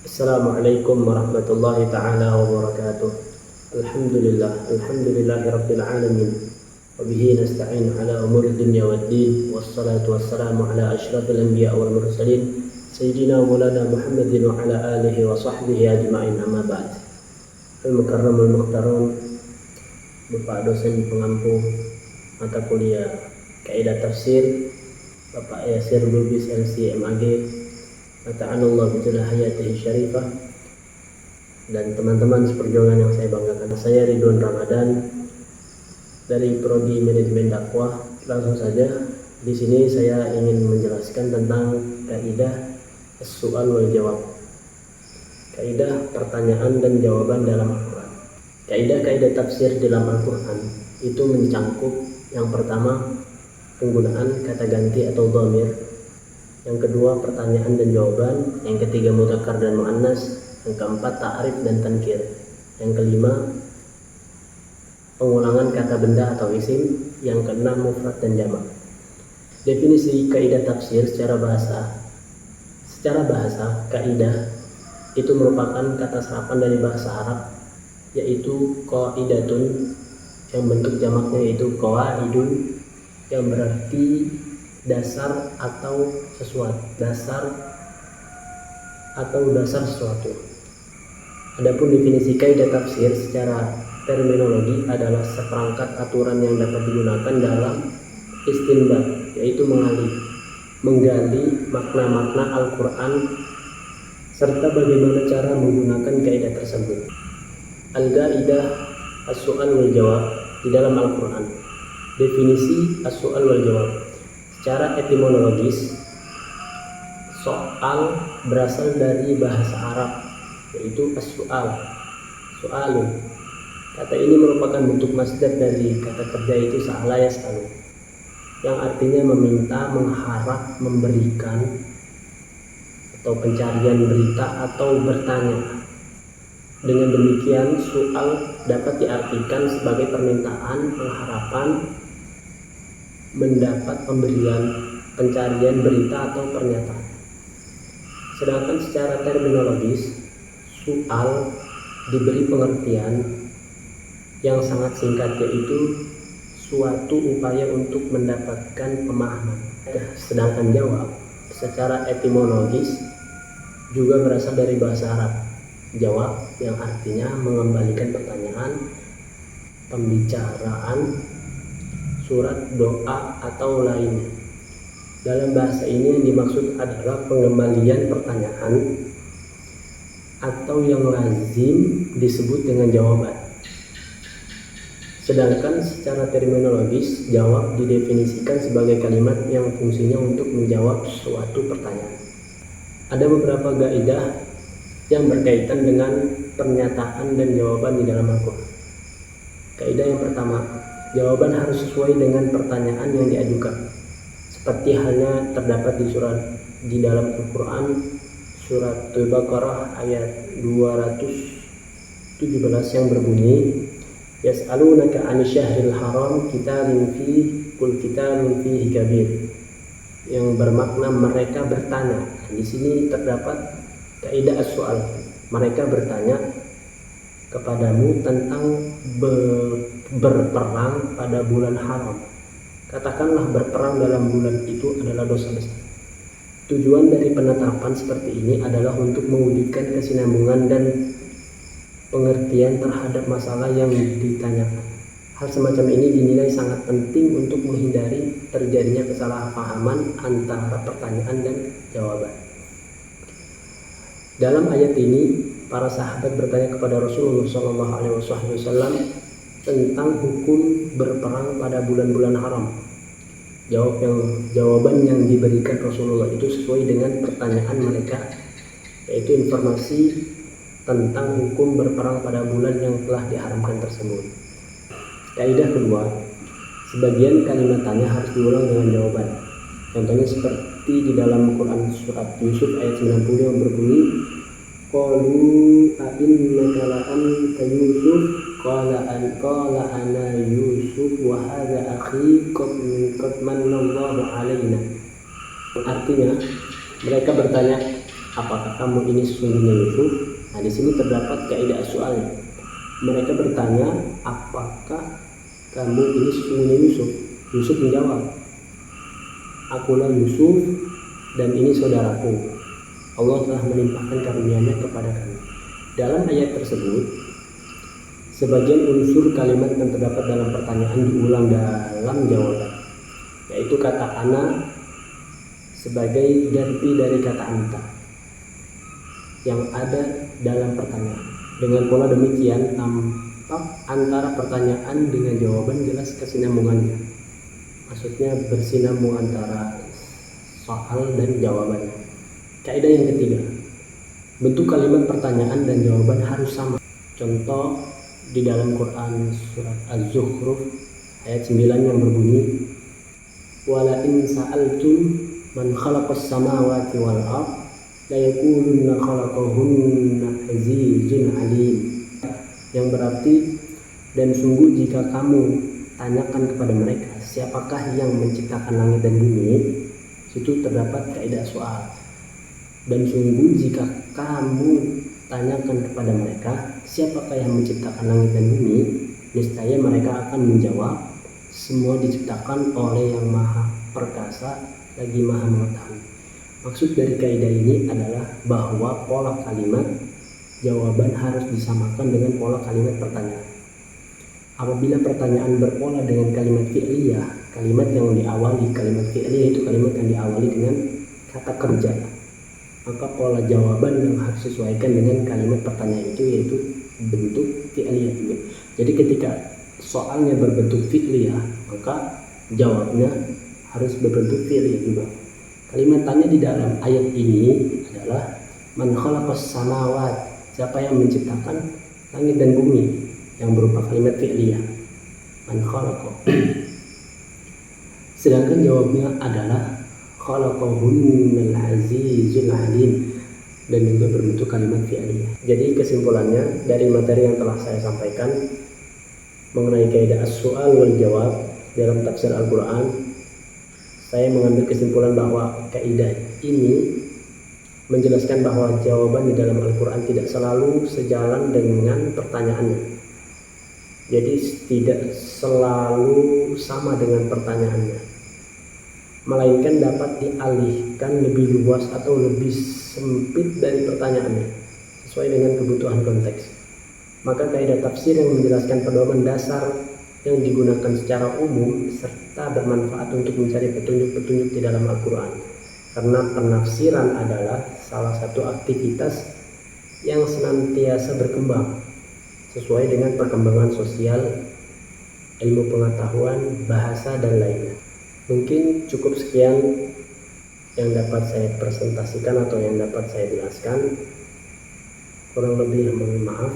Assalamualaikum warahmatullahi ta'ala wabarakatuh. Alhamdulillahi rabbil alamin. Wabihi nasta'in ala umuri dunya waddin. Wassalatu wassalamu ala ashrafil anbiya wal mursalin Sayyidina Maulana Muhammadin wa ala alihi wa sahbihi ajma'in, amma ba'd. Al-Mukarramul Mukhtaram, Bapak dosen pengampu mata kuliah Kaidah Tafsir, Bapak Yasir Lubis LC MAG, Mata'anullah bitul hayatihi syarifah, dan teman-teman seperjuangan yang saya banggakan. Saya Ridwan Ramadan dari Prodi Manajemen Dakwah. Langsung saja, di sini saya ingin menjelaskan tentang kaidah as-su'al wal jawab. Kaidah pertanyaan dan jawaban dalam Al-Quran. Kaidah-kaidah tafsir dalam Al-Quran itu mencangkup yang pertama penggunaan kata ganti atau dhamir, yang kedua pertanyaan dan jawaban, yang ketiga mudzakkar dan muannas, yang keempat ta'rif dan tankir, yang kelima pengulangan kata benda atau isim, yang keenam mufrad dan jamak. Definisi kaidah tafsir secara bahasa. Secara bahasa, kaidah itu merupakan kata serapan dari bahasa Arab, yaitu qaidatun, yang bentuk jamaknya yaitu qawaidun, yang berarti dasar atau sesuatu, dasar sesuatu. Adapun definisi kaidah tafsir secara terminologi adalah seperangkat aturan yang dapat digunakan dalam istinbat, yaitu menggali makna-makna Al-Quran serta bagaimana cara menggunakan kaidah tersebut. Al-Qaidah as-su'al wal jawab di dalam Al-Quran. Definisi as-su'al wal jawab. Secara etimologis, soal berasal dari bahasa Arab, yaitu as-su'al, su'alun. Kata ini merupakan bentuk masdar dari kata kerja itu sa'ala yas'alu, yang artinya meminta, mengharap, memberikan, atau pencarian berita atau bertanya. Dengan demikian, su'al dapat diartikan sebagai permintaan, pengharapan, mendapat pemberian, pencarian berita atau pernyataan. Sedangkan secara terminologis, su'al diberi pengertian yang sangat singkat, yaitu suatu upaya untuk mendapatkan pemahaman. Sedangkan jawab secara etimologis juga berasal dari bahasa Arab. Jawab yang artinya mengembalikan pertanyaan, pembicaraan, surat, doa, atau lainnya. Dalam bahasa ini yang dimaksud adalah pengembalian pertanyaan atau yang lazim disebut dengan jawaban. Sedangkan secara terminologis, jawab didefinisikan sebagai kalimat yang fungsinya untuk menjawab suatu pertanyaan. Ada beberapa kaidah yang berkaitan dengan pernyataan dan jawaban di dalam Al-Quran. Kaidah yang pertama, jawaban harus sesuai dengan pertanyaan yang diajukan, seperti halnya terdapat di dalam Al-Quran surat Al-Baqarah ayat 217 yang berbunyi, yas'alunaka 'anil syahril haram qitalin fihi qul qitalun fihi kabir, yang bermakna mereka bertanya. Di sini terdapat kaidah as-su'al. Mereka bertanya kepadamu tentang berperang pada bulan haram. Katakanlah berperang dalam bulan itu adalah dosa besar. Tujuan dari penetapan seperti ini adalah untuk mewujudkan kesinambungan dan pengertian terhadap masalah yang ditanyakan. Hal semacam ini dinilai sangat penting untuk menghindari terjadinya kesalahpahaman antara pertanyaan dan jawaban. Dalam ayat ini, para sahabat bertanya kepada Rasulullah SAW tentang hukum berperang pada bulan-bulan haram. Jawaban yang diberikan Rasulullah itu sesuai dengan pertanyaan mereka, yaitu informasi tentang hukum berperang pada bulan yang telah diharamkan tersebut. Kaidah kedua, sebagian kalimat tanya harus diulang dengan jawaban. Contohnya seperti di dalam Quran surat Yusuf ayat 90 yang berbunyi, qalu a'innaka la anta Yusuf qala ana Yusuf wa hadha akhi qad manallahu alaina. Artinya, mereka bertanya, apakah kamu ini sesungguhnya Yusuf? Nah, di sini terdapat kaidah soalnya. Mereka bertanya, apakah kamu ini sesungguhnya Yusuf? Yusuf menjawab, akulah Yusuf dan ini saudaraku. Allah telah melimpahkan karunia-Nya kepada kami. Dalam ayat tersebut, sebagian unsur kalimat yang terdapat dalam pertanyaan diulang dalam jawaban, yaitu kata ana sebagai ganti dari kata anta yang ada dalam pertanyaan. Dengan pola demikian, tampak antara pertanyaan dengan jawaban jelas kesinambungannya. Maksudnya bersinambung antara soal dan jawabannya. Kaidah yang ketiga, bentuk kalimat pertanyaan dan jawaban harus sama. Contoh di dalam Quran surat Az-Zukhruf ayat 9 yang berbunyi, wala in sa'altum man khalaqas samawati wal ardh la yaqulunna khalaqahunna azizun alim, yang berarti, dan sungguh jika kamu tanyakan kepada mereka siapakah yang menciptakan langit dan bumi, situ terdapat kaidah soal. Dan sungguh jika kamu tanyakan kepada mereka siapakah yang menciptakan langit dan bumi, niscaya mereka akan menjawab, semua diciptakan oleh yang maha perkasa lagi maha mengetahui. Maksud dari kaidah ini adalah bahwa pola kalimat jawaban harus disamakan dengan pola kalimat pertanyaan. Apabila pertanyaan berpola dengan kalimat fi'liyah, kalimat yang diawali kalimat fi'liyah itu kalimat yang diawali dengan kata kerja, maka pola jawaban yang harus disesuaikan dengan kalimat pertanyaan itu yaitu bentuk fi'liyah juga. Jadi ketika soalnya berbentuk fi'liyah, maka jawabnya harus berbentuk fi'liyah juga. Kalimat tanya di dalam ayat ini adalah man khalaqas samawat, siapa yang menciptakan langit dan bumi, yang berupa kalimat fi'liyah, man khalaqa. Sedangkan jawabnya adalah khalaqahunnal azizul alim, dan juga berbentuk kalimat fi'liyah. Jadi kesimpulannya dari materi yang telah saya sampaikan mengenai kaidah as-su'al wal jawab dalam tafsir Al-Quran, saya mengambil kesimpulan bahwa kaidah ini menjelaskan bahwa jawaban di dalam Al-Quran tidak selalu sejalan dengan pertanyaannya. Jadi tidak selalu sama dengan pertanyaannya, melainkan dapat dialihkan lebih luas atau lebih sempit dari pertanyaannya sesuai dengan kebutuhan konteks. Maka kaidah tafsir yang menjelaskan pedoman dasar yang digunakan secara umum serta bermanfaat untuk mencari petunjuk-petunjuk di dalam Al-Quran, karena penafsiran adalah salah satu aktivitas yang senantiasa berkembang sesuai dengan perkembangan sosial, ilmu pengetahuan, bahasa, dan lainnya. Mungkin cukup sekian yang dapat saya presentasikan atau yang dapat saya jelaskan. Kurang lebih mohon maaf.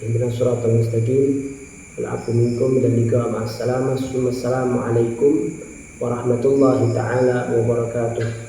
Ihdinas siratal mustaqim. Al-afu minkum dan juga ma'assalam. Assalamualaikum warahmatullahi ta'ala wabarakatuh.